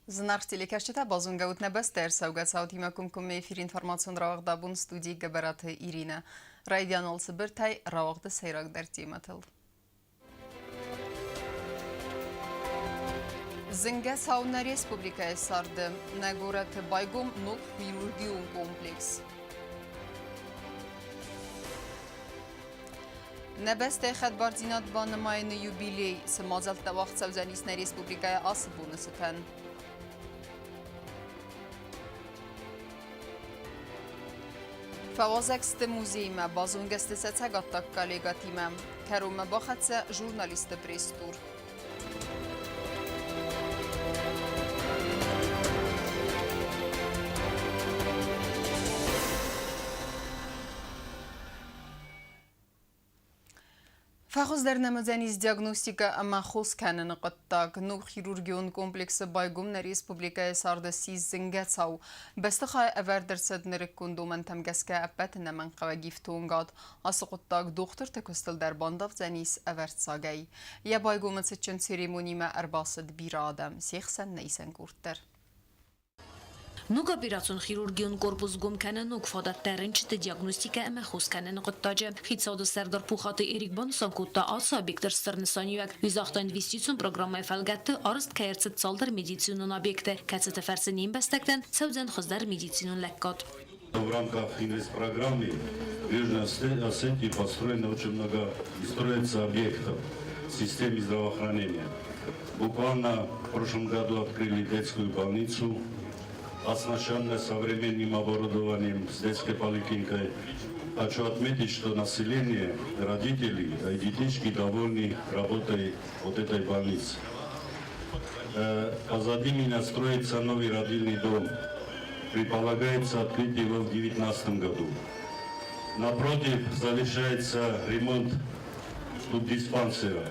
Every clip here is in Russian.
Znartili keştete bazın gavut nebester sevgat sauti mekum mefir informasyon ravaqda bun studi geberatı İrine. Radyan olsa bir tay ravaqda seyrak dertimetil. Zınge Savunma Respublika'ya sardı. Negoret Baygum Nuk Chirurgium Kompleks. Nebeste Xedbarzinat Banmayın Yubiley Smazalt Tavaq Savzanisne Respublika'ya asıbunu sıten. Fawazekst muzejme bazungeste se cegattak kolegatime. Kerume baxatse jurnaliste prestur. فخوز در نمازنیز دیاگنوستیک اما خوز کنن قطع نو خیروورگیون کمپلکس بایگم نری اسپوبلیکای سارد سیز زنگت ساو بستخای اول درصد نرکون دومن تمگسکه ابت نمن قواگیفتونگاد از قطع دکتر تکستل در بانداف زنیس اول ساگی یا بایگم سچن سریمونی ما ارباسد بیر آدم سیخسن نیسن گورتر. Nuk operacion chirurgion korpus gom kanë nuk fadat terrençte diagnostika e me khus kanë në qëtaje khitsod serdar puxatı Erik Bonson kutta asa bikter stërnësonjak vizahta investicion programa e falgatte arst kayercet saldır medicinun objekte kacete fersenin bestekten sevzen khuzdar medicinun lekkat. В рамках инвестпрограммы в Южной Осетии построено очень много и строится объектов в системе здравоохранения. Буквально в прошлом году открыли детскую больницу, оснащенная современным оборудованием с детской поликлиникой. Хочу отметить, что население, родители и детишки довольны работой вот этой больницы. Позади меня строится новый родильный дом. Предполагается открыть его в 2019 году. Напротив завершается ремонт диспансера,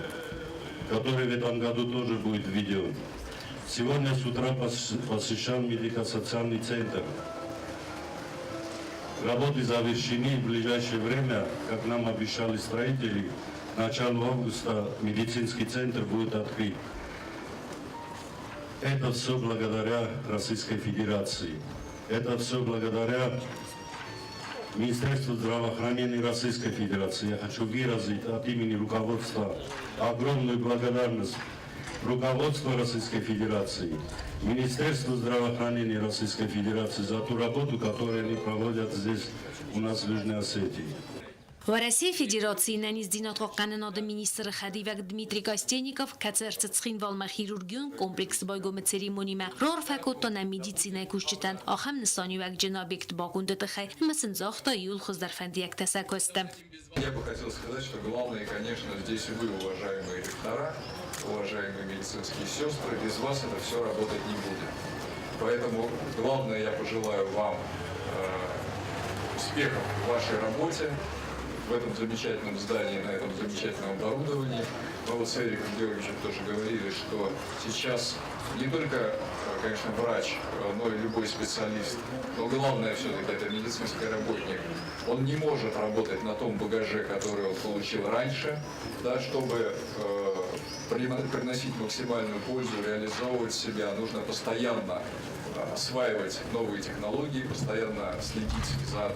который в этом году тоже будет введен. Сегодня с утра посещал медико-социальный центр. Работы завершены в ближайшее время, как нам обещали строители, к началу августа медицинский центр будет открыт. Это все благодаря Российской Федерации. Это все благодаря Министерству здравоохранения Российской Федерации. Я хочу выразить от имени руководства огромную благодарность руководству Российской Федерации, Министерству здравоохранения Российской Федерации за ту работу, которую они проводят здесь у нас в Южной Осетии. В России Федерации нанездинат қанынады министр Хадивак Дмитрий Костенников кацерцецхин валма хирургион комплекс байгом церемонима рор факотта на медицина кушчитан ахам нисанивак дженабект бакунды тахай масынзахта юл хуздарфандияк тасакосты. Я бы хотел сказать, что главное, конечно, здесь вы, уважаемые доктора, уважаемые медицинские сестры, без вас это все работать не будет. Поэтому главное, я пожелаю вам успехов в вашей работе, в этом замечательном здании, на этом замечательном оборудовании. Мы вот с Эриком Георгиевичем тоже говорили, что сейчас не только, конечно, врач, но и любой специалист, но главное все-таки это медицинский работник. Он не может работать на том багаже, который он получил раньше, да, чтобы приносить максимальную пользу, реализовывать себя. Нужно постоянно осваивать новые технологии, постоянно следить за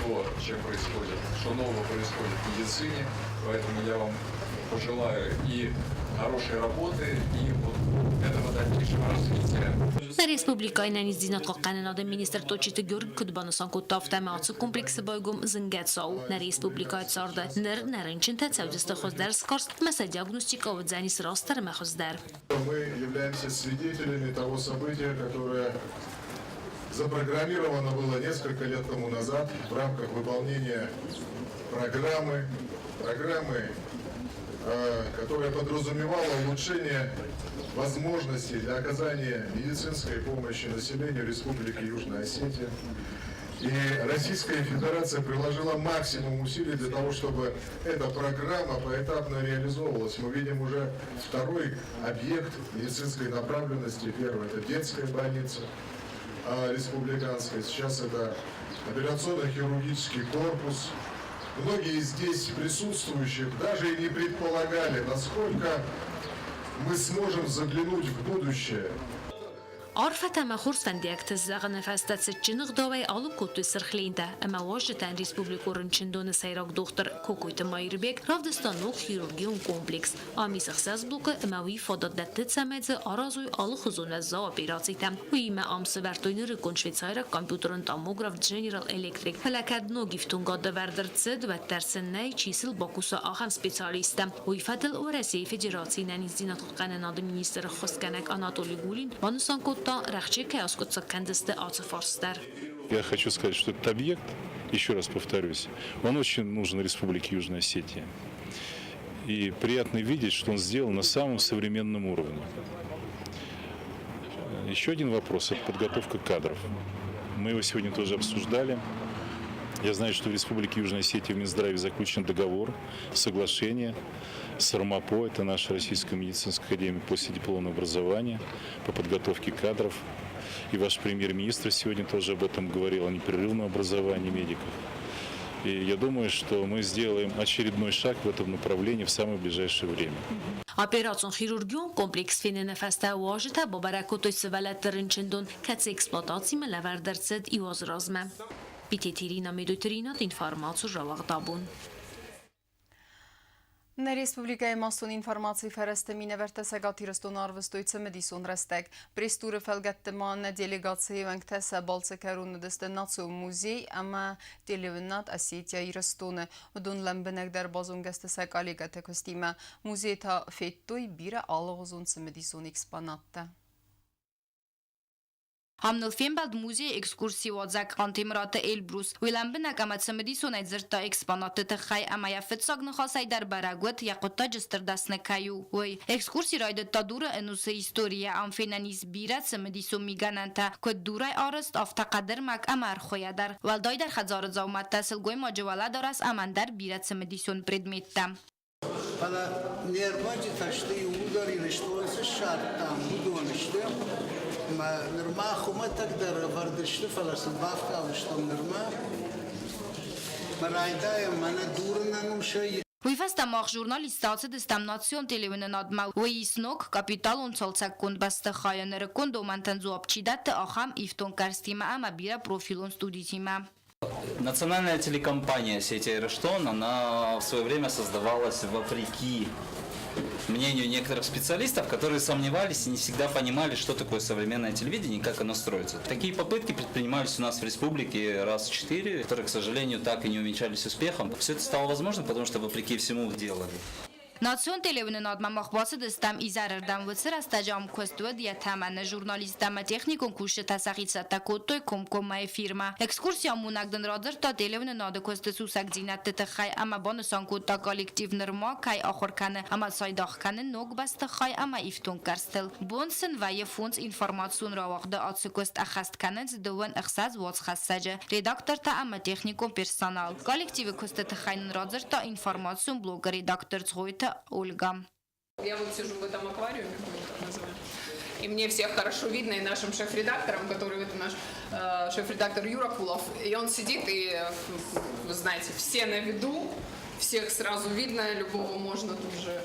то, чем происходит, что нового происходит в медицине. Поэтому я вам пожелаю и хорошей работы, и вот этого дальнейшего развития. На республикой нанездинат қанынады министр точиты гөрг күдбанысан көттафта маатсы комплексы байгом зынгет сау. На республикой царды неринчин тәцәудісті хоздар скорст мәсә диагностика вадзанис растар мәхоздар. Мы являемся свидетелями того события, которое запрограммировано было несколько лет тому назад в рамках выполнения программы, которая подразумевала улучшение возможностей для оказания медицинской помощи населению Республики Южная Осетия. И Российская Федерация приложила максимум усилий для того, чтобы эта программа поэтапно реализовывалась. Мы видим уже второй объект медицинской направленности. Первый – это детская больница республиканская. Сейчас это операционно-хирургический корпус. Многие здесь присутствующих даже и не предполагали, насколько мы сможем заглянуть в будущее. عرفت ما خورستن دیکت زغن فستت چنگ داوی آلو کتو سرخلینده اما واجتن ریسپوبلیکورن چندون سیراک دختر کوکویت مایربیک رافدستان نو خیروگیون کمپلکس آمیز اخساس بلوک اماوی فادات دتت سمت آرازوی آلو خزون زا اپیراتیتم وی ما آمس ورتوین رکن شویتسایرا کامپیوترن تاموگراف جنرال الکتریک فلکد نو گیفتون گاده وردرتسد و ترسنه چیسل باکوسا آخم سپیسالیستم وی فدل ورسی فدراسی ننیزدینات قنناد مینیستر خسکنک آناتولی گولین وانسان تا رخچه که اسکوتسا کندسته آتفارستر. Я хочу сказать, что этот объект, еще раз повторюсь, он очень нужен Республике Южная Осетия. И приятно видеть, что он сделан на самом современном уровне. Еще один вопрос – это подготовка кадров. Мы его сегодня тоже обсуждали. Я знаю, что в Республике Южная Осетия в Минздраве заключен договор, соглашение с РМАПО, это наша Российская медицинская академия последипломного образования по подготовке кадров. И ваш премьер-министр сегодня тоже об этом говорил, о непрерывном образовании медиков. И я думаю, что мы сделаем очередной шаг в этом направлении в самое ближайшее время. Operasyon xirurgiyon kompleks fine nefeste واجته با برکوتوی سوالت درنچندون کتس اکسپلاتاسی ملور درصد ایواز رازمه. بیتی تیرینا میدوترینات інформацію жавагдабун. На Республикայի մասուն ինվորմացի վարստեմին է վերտեսագատի ռստոն արվստույցը մդիսուն ռստեկ։ Պրիստուրը վելգատտման դելեգացիի վենգտեսը բալցակարունը դստենացու մուզեի, ամա դելևնատ ասիետյայի ռստոնը, ուդուն լամբնակ դար բազուն գստեսակալի գատեքոստիմը, մուզեի թա ֆետտոյ բիրը ալողոզունցը մդիսուն էքսպանատտը։ Համնլֆին մուզեի էքսկուրսի ոձակ անտիմրատը Էլբրուս, Ուիլամբն ակամացմդի սոնայ ձրտա էքսպանատը տխայ ամայա ֆեցակ նխասայ դար բարագոտ յակոտա ջստրդասնկայու, ոյ էքսկուրսի ռայդը տադուրը ընուսը իստորիա ամֆենանիս բիրացը մդիսու միգանանտա, կոտ դուրայ արստ ավտակադր մակ ամար խոյադար, վալդայ դար խadzարը զավմատտա սլգոյ մաջվալա դարաս ամանդար բիրացը մդիսուն պրեդմետտա։ Hala nervacı taştı uğudar iliştuası şarttan bu dönüştü. Nırma xuma takdar vardıştı falasın bafta alıştım nırma. Maraydayım bana durunanım şey. Уйфаста мах журналистация дестамнацион телевизионен адма уйснок капитал он цалцак кунд баста хайонер кунд омантанзу апчидат ахам ифтон карстима ама бира профилон студитима. Национальная телекомпания сети Эрештон, она в свое время создавалась вопреки мнению некоторых специалистов, которые сомневались и не всегда понимали, что такое современное телевидение и как оно строится. Такие попытки предпринимались у нас в республике раз 4, которые, к сожалению, так и не увенчались успехом. Все это стало возможным, потому что вопреки всему делали. Նացիոն տելևիզիոն ադմամախբասը դստամ իզարերդամ վծր աստաջամ քոստուը դիաթամանը ժուրնալիստամը տեխնիկոն քուշը տասախիցա տակոտոյ կոմկոմայ ֆիրմա էքսկուրսիա մունակ դնրադր տա տելևիզիոն ադը քոստեսուսակ ձինատ տխայ ամա բոնուսանկու տա կոլեկտիվ նրմա կայ ախորքանը ամա սայդախքանը նոգ բաստխայ ամա իֆտուն կարստել բոնսն վայե ֆոնց ինֆորմացիոն ռավաղդը ացկոստ ախաստքանից դվն ըխսած ված խասաջը redaktor տա ամա տեխնիկոն պերսոնալ կոլեկտիվը քոստը տխայն նրադր տա ինֆորմացիոն блогер redaktor ծղոյ Ольга. Я вот сижу в этом аквариуме, и мне всех хорошо видно, и нашим шеф-редактором, который это наш шеф-редактор Юра Кулов, и он сидит, и, вы знаете, все на виду, всех сразу видно, любого можно тут же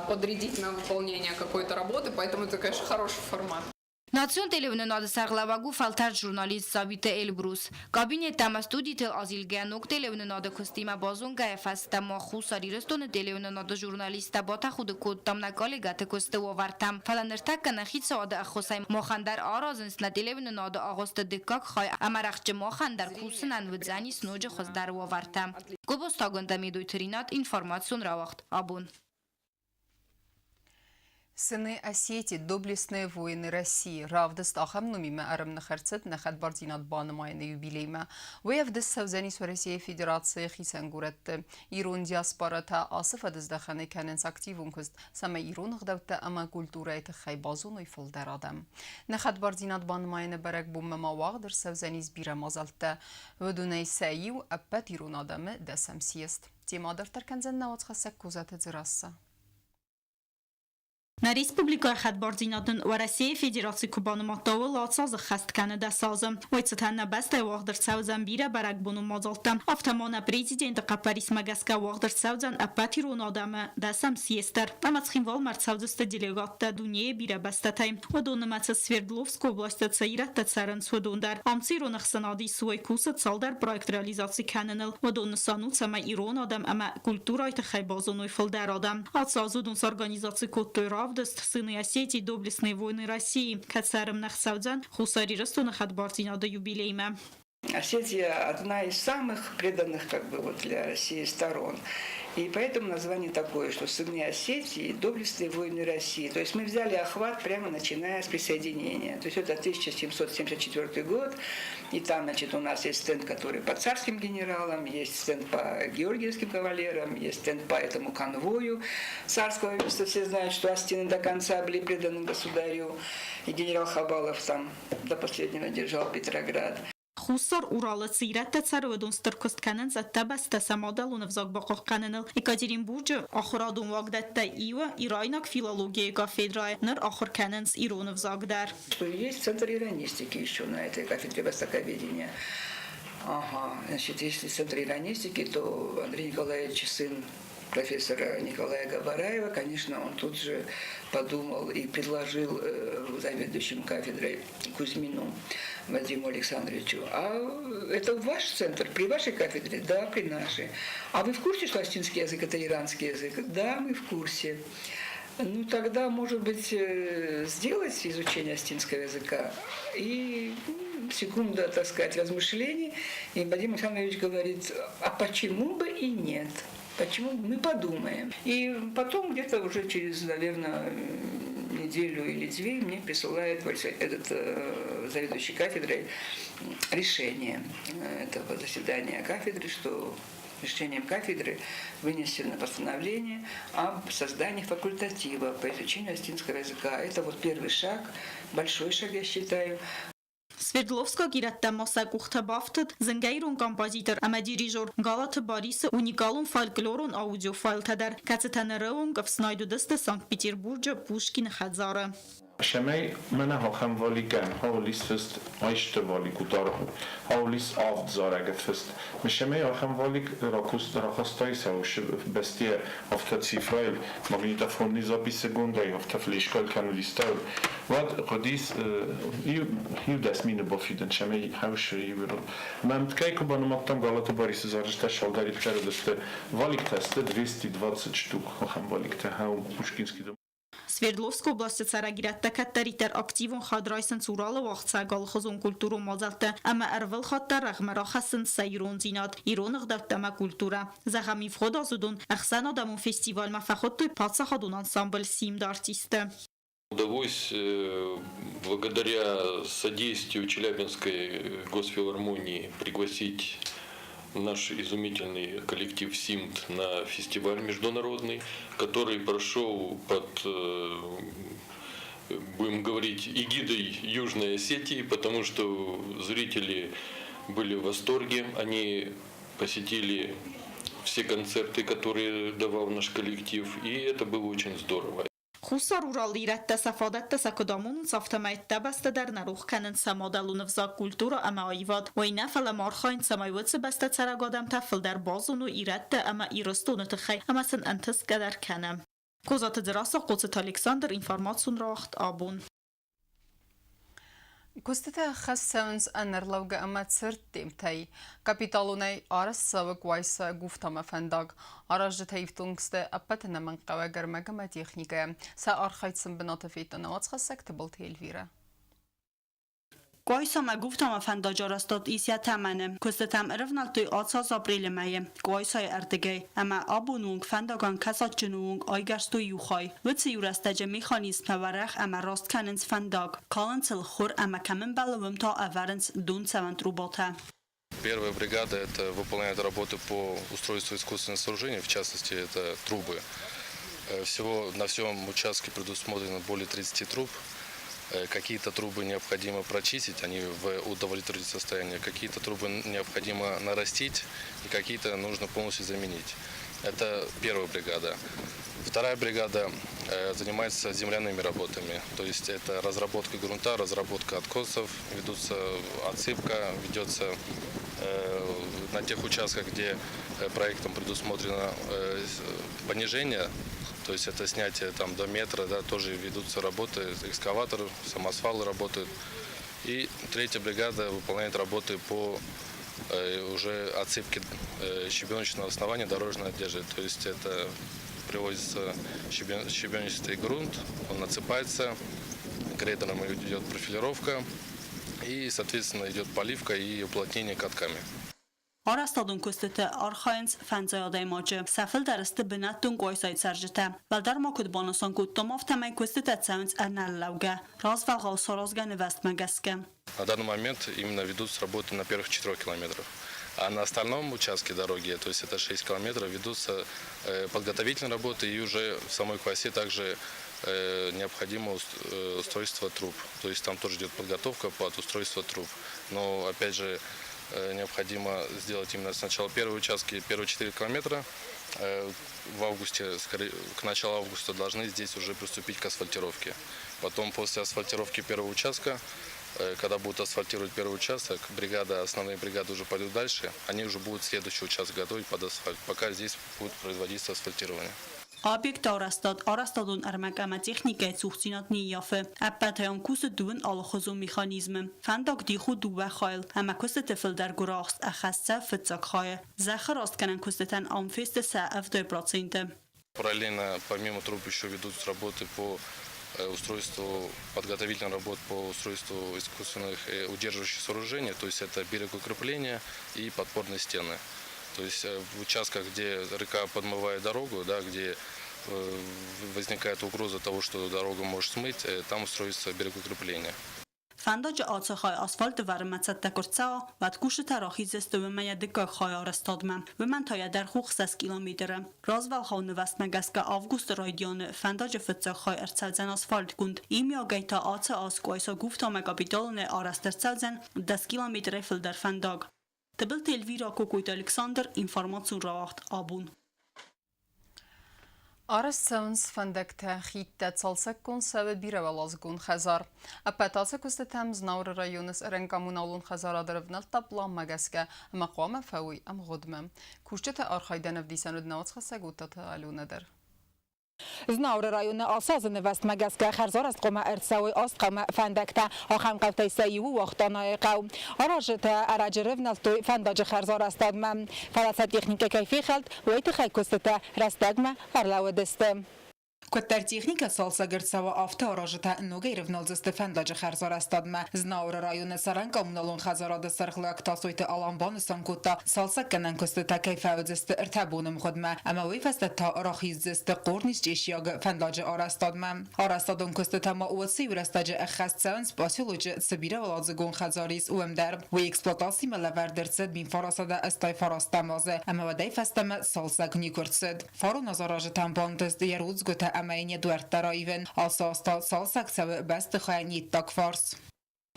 подрядить на выполнение какой-то работы, поэтому это, конечно, хороший формат. Նացիոն տելևիզիոն ադսաղլավագու ֆալտար ժուրնալիստ Սաբիտե Էլբրուս կաբինետ տամաստուդի տել ազիլգյանոկ տելևիզիոն ադը կոստիմա բազուն գայֆաստա մախուսարի ռստոնը տելևիզիոն ադը ժուրնալիստա բաթա խուդը կոտ տամնակալի գատը կոստը վավարտամ ֆալաներտակ կանախիցը ադը ախոսայ մոխանդար արազնսնա տելևիզիոն ադը աղոստը դկակ խայ ամարախճը մոխանդար քուսնան վձանի սնոջը խոզդար վավարտամ կոբոս տագոնդամի դույթրինատ ինֆորմացիոն ռավախտ абун. Сыны Осетии, доблестные воины России, равдыст ахамнумиме арымнахарцет нахадбардинат банымайны юбилейме. Веявдыст савзанис Россия Федерации хисангуретты. Ирон диаспората асыф адыздаханы кәненс активун күст. Сама ирон ғдавты ама культурайты хайбазун уйфылдар адам. Нахадбардинат банымайны барак бумма мавағдыр савзанис бирам азалты. Вдунай сайю аппат ирон адамы дәсам сиест. Темадыр тарканзен нават хасак кузаты зырасса. Na Respublika Xatbarzinadan و Россия Federatsiya Kubanımatdağı latsazı xast Kanada sazım. Oyçatan basta wagdar savzan bira barak bunu mazaltam. Aftamana prezident Qaparis magaska wagdar savzan apatiron adamı dasam siester. Amatskhinval martsavzısta delegatta dünyaya bira bastatayım. O donumatsa Sverdlovsk oblastta tsayrat tsaran sudundar. Amtsiron xsanadi suay kusat saldar proyekt realizatsiya kananal. O donusanu sama İran adam ama kulturayta xaybazanoy fildar adam. Atsazudun organizatsiya kottoy Август сыны Осетии доблестной войны России, кацарам нахсавдзан, хусари расту Хатбардзинада юбилейма. Осетия одна из самых преданных для России сторон. И поэтому название такое, что сыны Осетии, доблестные воины России. То есть мы взяли охват прямо начиная с присоединения. То есть это 1774 год, и там, у нас есть стенд, который по царским генералам, есть стенд по георгиевским кавалерам, есть стенд по этому конвою царского. Все знают, что Остины до конца были преданы государю, и генерал Хабалов там до последнего держал Петроград. Хусар Урала цирата царведун старкост канен затабаста самодалун взаг бақоқ каненел Екатеринбург ахрадун вагдатта ива ирайнак филология кафедрая нар ахр каненс ирон взагдар. Что есть центр иронистики еще на этой кафедре востоковедения. Ага, значит, если центр иронистики, то Андрей Николаевич, сын профессора Николая Габараева, конечно, он тут же подумал и предложил заведующему кафедрой Кузьмину Вадиму Александровичу: а это ваш центр, при вашей кафедре? Да, при нашей. А вы в курсе, что остинский язык – это иранский язык? Да, мы в курсе. Ну, тогда, может быть, сделать изучение остинского языка. И секунда, так сказать, размышлений, и Вадим Александрович говорит: а почему бы и нет? Почему? Мы подумаем. И потом где-то уже через, наверное, неделю или две мне присылает этот заведующий кафедрой решение этого заседания кафедры, что решением кафедры вынесено постановление об создании факультатива по изучению остинского языка. Это вот первый шаг, большой шаг, я считаю. Sverdlovska giratda masagухта бафтад зангайрун композитор ама дирижер Галата Борис уникалун фольклорун аудиофайл тадар кацетанерун гавснайду дасте Санкт-Петербурга Пушкин Хадзара. Шемей мене хохам валиган, хаулис фест айште валик удар, хаулис авдзарагет фест. Мешемей хохам валик ракуст рахастай сауш бестие авто цифрайл, магнитофонный запись секундай, авто флешкаль каналистал. Вот кадис юдас мине бофиден шемей хауш юбер. Мамткай кубанумактам Галата Борис заржта шалдарит карадасте валик тесте 220 штук хохам валик те хау Пушкинский дом. Sverdlovska oblasti царагиратта каттаритер активун хадрайсын цуралы вақтса галхозун культуру мазалта, ама арвал хатта рахмарахасын сайрун зинат, иронық давтама культура. Захами вход азудун, ахсан адамун фестиваль мафахоттой паца хадун ансамбль симда артиста. Удалось благодаря содействию Челябинской госфилармонии пригласить наш изумительный коллектив СИМД на фестиваль международный, который прошел под, будем говорить, эгидой Южной Осетии, потому что зрители были в восторге, они посетили все концерты, которые давал наш коллектив, и это было очень здорово. Хусар Урал иратта сафадатта сакодамун сафтамайтта баста дар нарух канен самодалун взак культура ама айвад вайна фала мархайн самайватса баста царагадам тафл дар базуну иратта ама ирастуну тхай ама сан антас гадар канам. Козат дераса Qo'zit Александр информацион рахт абун. Костата хасанс анерлауга ама циртим тай капиталунай арас савак вайса гуфтама фандаг аражда тайфтунгсте апатна манқава гармагама техника са архайтсен бенатафитана вацхасакта болт Эльвира. Goysama guftama fandajorastot isya tamanem. Kustatam ervnal tuy atsaz april maye. Goysay ertegay. Ama abunung fandagan kasatchenung aygarstu yuchay. Witsi yurastaja mechanizm tavarach ama rastkanens fandag. Kalensil khur ama kamen balawum ta avarens dun savant робота. Первая бригада это выполняет работы по устройству искусственных сооружений, в частности это трубы. Всего на всем участке предусмотрено более 30 труб. Какие-то трубы необходимо прочистить, они в удовлетворительном состоянии, какие-то трубы необходимо нарастить и какие-то нужно полностью заменить. Это первая бригада. Вторая бригада занимается земляными работами, то есть это разработка грунта, разработка откосов, ведутся отсыпка, ведется на тех участках, где проектом предусмотрено понижение, то есть это снятие там до метра, да, тоже ведутся работы, экскаватор, самосвалы работают. И третья бригада выполняет работы по уже отсыпке щебеночного основания дорожной одежды, то есть это привозится щебенчатый грунт, он насыпается, грейдером идет профилировка и, соответственно, идет поливка и уплотнение катками. Արաստադուն կուստը արխայենց ֆանձայադայ մոջը սաֆել դարստը բնատուն կոյսայ ծարժտը վալդար մոքուտ բոնոսոն կուտտոմով թամայ կուստը ցանց արնալլաուգա ռազմաղ սորոզգա նվաստ մագասկը. На данный момент именно ведутся работы на первых 4 километрах. А на остальном участке дороги, то есть это 6 километров, ведутся подготовительные работы, и уже в самой полосе также необходимо устройство труб. То есть там тоже идет подготовка под устройство труб. Но опять же необходимо сделать именно сначала первые участки, первые 4 километра. В августе, к началу августа должны здесь уже приступить к асфальтировке. Потом после асфальтировки первого участка, когда будут асфальтировать первый участок, основные бригады уже пойдут дальше, они уже будут следующий участок готовить под асфальт, пока здесь будет производиться асфальтирование. Obyekt Arastadun armagama техника цухцинатни яфе аппатаyan кусы дуын алхозу механизмы фандак диху дуба хайл ама кусы тефил дар гурахс ахасса фитцак хая захар остканан кустетан амфесте са в 2%. Параллельно помимо труб еще ведутся работы по устройству, подготовительных работ по устройству искусственных удерживающих сооружений, то есть это берегоукрепления и подпорные стены. То есть в участках, где река подмывает дорогу, да, где возникает угроза того, что дорога может смыть, там устроится берегоукрепление. Фандоджа ацахай асфальт вармацат такурца ваткуш тарахизест вмая дика хай арастадма вман тая дар 600 км. Развал хон вастмагаска август район фандоджа фцахай арцалзан асфальт гунд имя гайта аца аскойса гуфта megabidolne arastarцалзан 10 км фил дар фандаг. Тбил Телвира Кокойт Александр информацион равахт абун. Arastsaun's fandekte hitte calsekon sebe birevalazgun khazar. Apatase kustetem znaur rayones erenkamunalun khazara drevnal tabla magaske maqama fawi am godmem. Kushtet arkhaydan avdisanud nawats khasagutat alunader. Znaur rayonu asazını vestmegeske xerzar است قوم ارتساوی است قوم فندکته آخم قوتی سیو وقتانای قوم آراجت اراجرف نلتوی فنداج خرزار استاد من فلسفه تکنیک کیفی خلد ویت خیکوسته رستگم هرلو دسته Котар техника салса герцава авто аражта ногейров налзасты фендладжи херзар астадма знаура районы саранка умналун хазарада сархлак тасойты аланбан санкута салса канан костата кайфаудзасты иртабунum خدما اما ویفسته تا راخیزسته قرنیش جیشیاگ فندلاج آرستادم آرستادون کستتا ما اوسی ورستاج اخستان سپاسیولوژ سبیره ولازگون خزاریس اوم در و اکسپلواتاسی ملور درصد بین فراسده استای فراستمازه اما ودای فستم سالسا کنیکورتسد فارو نظراج تمپانتست یروز گوته اماینی دوارت رایون آساستا سالسک سو بست خیانی تاک فارس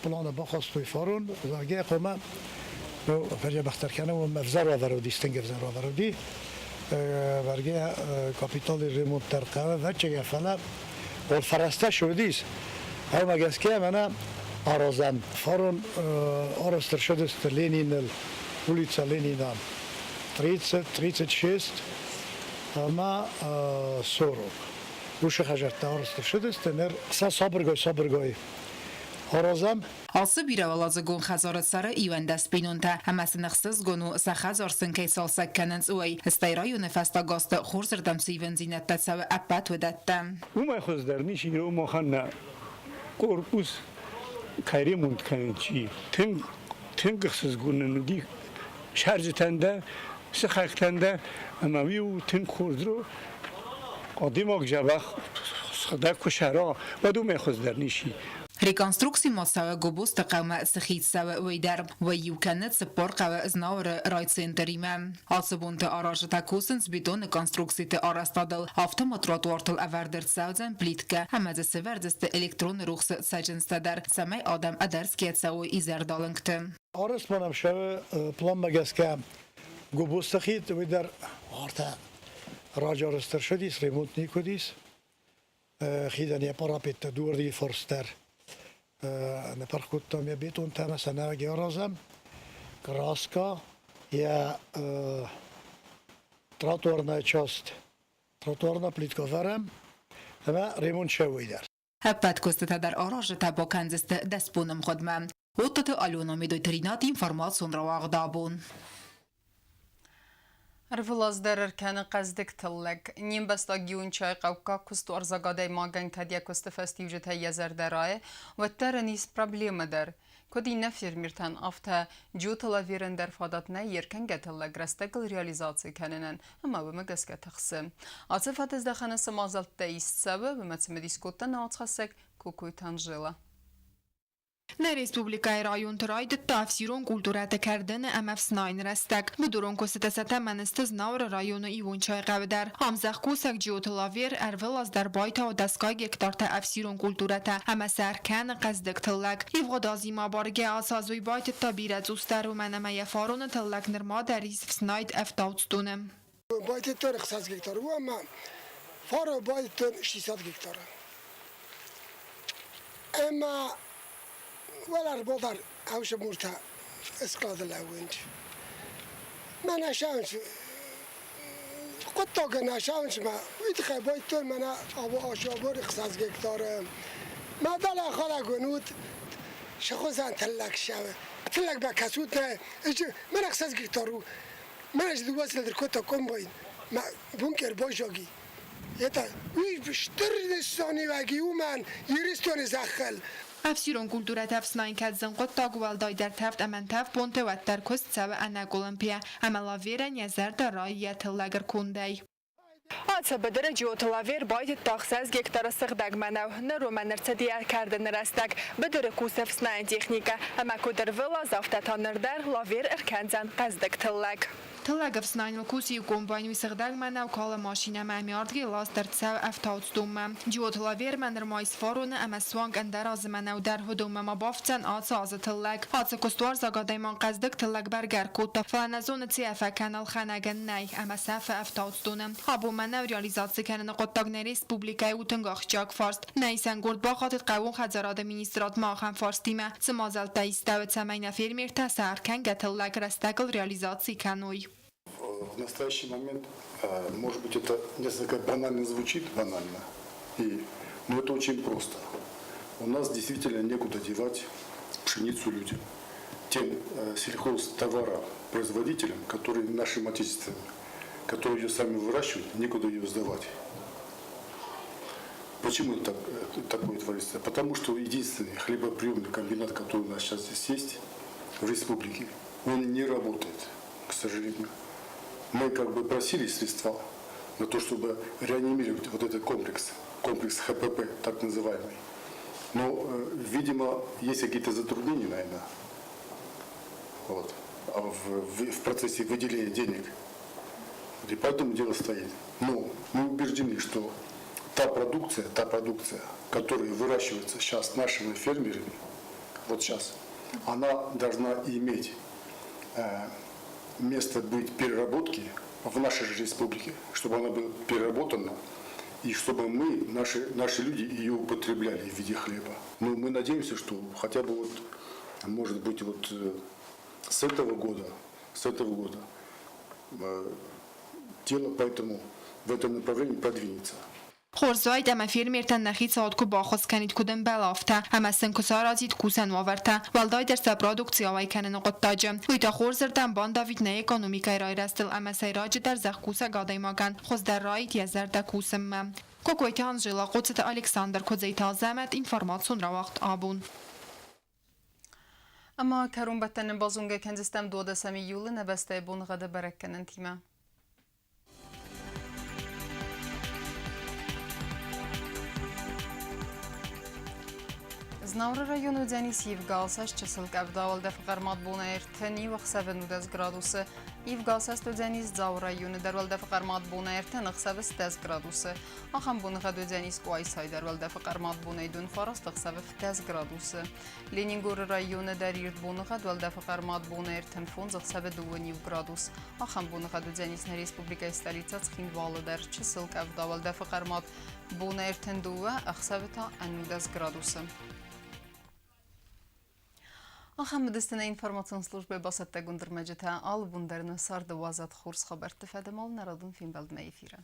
پلان باخستوی فارون زاگه قومه فرجه بخترکنه و مفزر آورودی استنگ مفزر آورودی برگه کاپیتال ریمونت ترقه و چه فعلا اول فرسته شدیست او مگسکه منه آرازم فارون آرستر شده است لینین ulica Lenina 30-36 ما سورو روش خجرت آرستر شده است نر صبرگوی آرازم Alsı bir avalaza gon xazarat sara ivendas binunta hamas nexsiz gonu saxazar sinke salsa kanans uy istayrayu nefasta gasta xurzerdam siven zinat tsav apat wedatta وما خزدرنيش يوم خنا قربوس كريمونت كانشي تنقصز قلنا ندي شارج تنده سخاك تنده اما ويو تنخوردرو قديمك جبخ صدا كشرا ودو ما خزدرنيشي Rekonstrukcji mocały gobus taqawma sxitsawa weydar va yukanet spor qawa znaur raytsenterime. Alsabunta arajta kusens bidon konstruksiyte arastadal avtomatrotuartul avardertsauzen plitka hamaze severdeste elektron ruxsa sajenstadar samay adam adarsketsawo izerdalingte. Aras manam şawe plan magaska gobus txit weydar orta راجارستر شدیس ریموت نیکودیس خیدن یا پراپیت دوری فرستر نپر خودتم یا بیتون تمس نوگی رازم کراسکا یا تراتورنا چاست تراتورنا پلیتکا ورم اما ریمون شوی در هپت کستتا در آراج تا کنزست دست بونم خودم وطت آلونا میدوی ترینات اینفرماسیون را واقدابون Arvılas dererken qazdik tillek. Nim besta giun çay qavka kustu arzagaday magen kadiya kustu festivcet yezer deraye ve terenis problemi der. Kodi nefir mirten afta jutala verin der fadatne yerken getillek restegl realizatsiya kaninen ama bu megaske taxsim. Atsifat izdaxanası mazaltda istsabe ve metsimediskotta naatxasek kukuy tanjila. نه ریسپوبلیکای رایون تراید تفسیرون کلتورات کردن امف سناین رستک بدورون کستست منستز نور رایون ایوون چای قبدر همزخ کوسک جیوتلاویر ارولز در بایتا و دستگاه گکتار تفسیرون کلتورات اما سرکن قصدک تلک ایو دازی ما بارگه آسازوی بایت تا بیرد زوستر و منمه یفارون تلک نرما در ریسف سناید افتاوتستونم بایت تر خصاص گکتار و اما فارو بایت تر 600 گکتار اما ولا بودر هاوش مرتا اسقاط الاوينج ما نشانش قد طاقة نشانش ما ويدخل بيتون منا أبو أشابور خصاص جكتار ما دل خلا جنود شخصا تلك شاوه تلك بكسوت من خصاص جكتارو من أجد وصل دركوتا كومباين ما بنكر باجاجي يتا ويش بشتر الثاني واجي ومن يرستون زخل افسیرون کلتورات افسناین کدزن قد تاگوال دای در تفت امن تفت بونته و در کست سوه انگ اولمپیا اما لاویرن یزر در راییت لگر کندی آتسا بدر جوت لاویر باید تاخصاز گکتار سخدگ منو نرو منرسه دیار کردن رستگ بدر کوس افسناین تکنیکا اما کدر ولا زافتا نردر لاویر ارکنزن قزدگ تلگ تلگ افسناین الکوسی کمباین سخدگ منو کال ماشینه ممیاردگی لاس در تسو افتاوتستوم جوت لاویر منر مایس فارون اما سوانگ اندراز منو در هدوم ما بافتن آتسا از تلگ آتسا کستوار زاگادایمان قزدگ تلگ برگر کوتا فلنزون تیافه کانال خانگن نی اما سف افتاوتستونم ابو منو ریالیزاسی کنن قطاق ریسپوبلیکای اوتنگاخ جاک فارست نیسان گرد با خاطر قوون خزارات مینیسترات ماخن فارستیمه سمازل تایستاو تسمین فیرمیر تسار کن گتلگ رستگل ریالیزاسی کنوی В настоящий момент, может быть, это несколько банально звучит, но это очень просто. У нас действительно некуда девать пшеницу людям, тем сельхозтоваропроизводителям, которые нашим отечественным, которые ее сами выращивают, некуда ее сдавать. Почему такое творится? Потому что единственный хлебоприемный комбинат, который у нас сейчас здесь есть, в республике, он не работает, к сожалению. Мы как бы просили средства на то, чтобы реанимировать вот этот комплекс ХПП, так называемый. Но, видимо, есть какие-то затруднения, наверное, в процессе выделения денег. И поэтому дело стоит. Но мы убеждены, что та продукция, которая выращивается сейчас нашими фермерами, вот сейчас, она должна иметь место быть переработки в нашей же республике, чтобы она была переработана, и чтобы мы, наши люди, ее употребляли в виде хлеба. Но мы надеемся, что хотя бы может быть, с этого года дело поэтому в этом направлении продвинется. خورزاید اما فیرمیرتن نخی ساعت کو باخوز کنید کدن بلافته اما سنکسار ازید کوسن وارته والدای در سپرادکسیا وای کنن قطاجم ویتا خورزردن بان داوید نه اکونومیکای رای رستل اما سیراج در زخ کوسه گادای ماگن خوز در رایت یزر در کوسم کوکویت هانجلا قدست الکساندر کزیتا زمت اینفرماسیون را وقت آبون اما کرون بتن بازونگه کنزستم 2 یول نبسته بون غده برکنن تیمه Знаура району Дзяни Сиевгалсаш часылк авдавал деф гармат буна эртени вахсавену дез градусы Իվ գասաստոձենից ձավրայյունը դարվել դեվղարմատ բունը երթեն ըխսավը ստեզ գրադուսը, ախան բունը խադոձենից կուայսայ դարվել դեվղարմատ բունը իդուն ֆարաստ ըխսավը վտեզ գրադուսը, Լենինգորը ռայյունը դարիրտ բունը խադվել դեվղարմատ բունը երթեն ֆոնզ ըխսավը դուվնիվ գրադուս, ախան բունը խադոձենից ներ Ռեսպուբլիկայի ստալիցած խին վալը դար չսıl կավ դավել դեվղարմատ բունը երթեն դուվը ըխսավը ta անուդաز գրադուսը. Ախամդստına informasyon службы басатта гундырмаджета ал бундерны сарды вазат хурс хабар тефедемал народун фильм белдме эфира.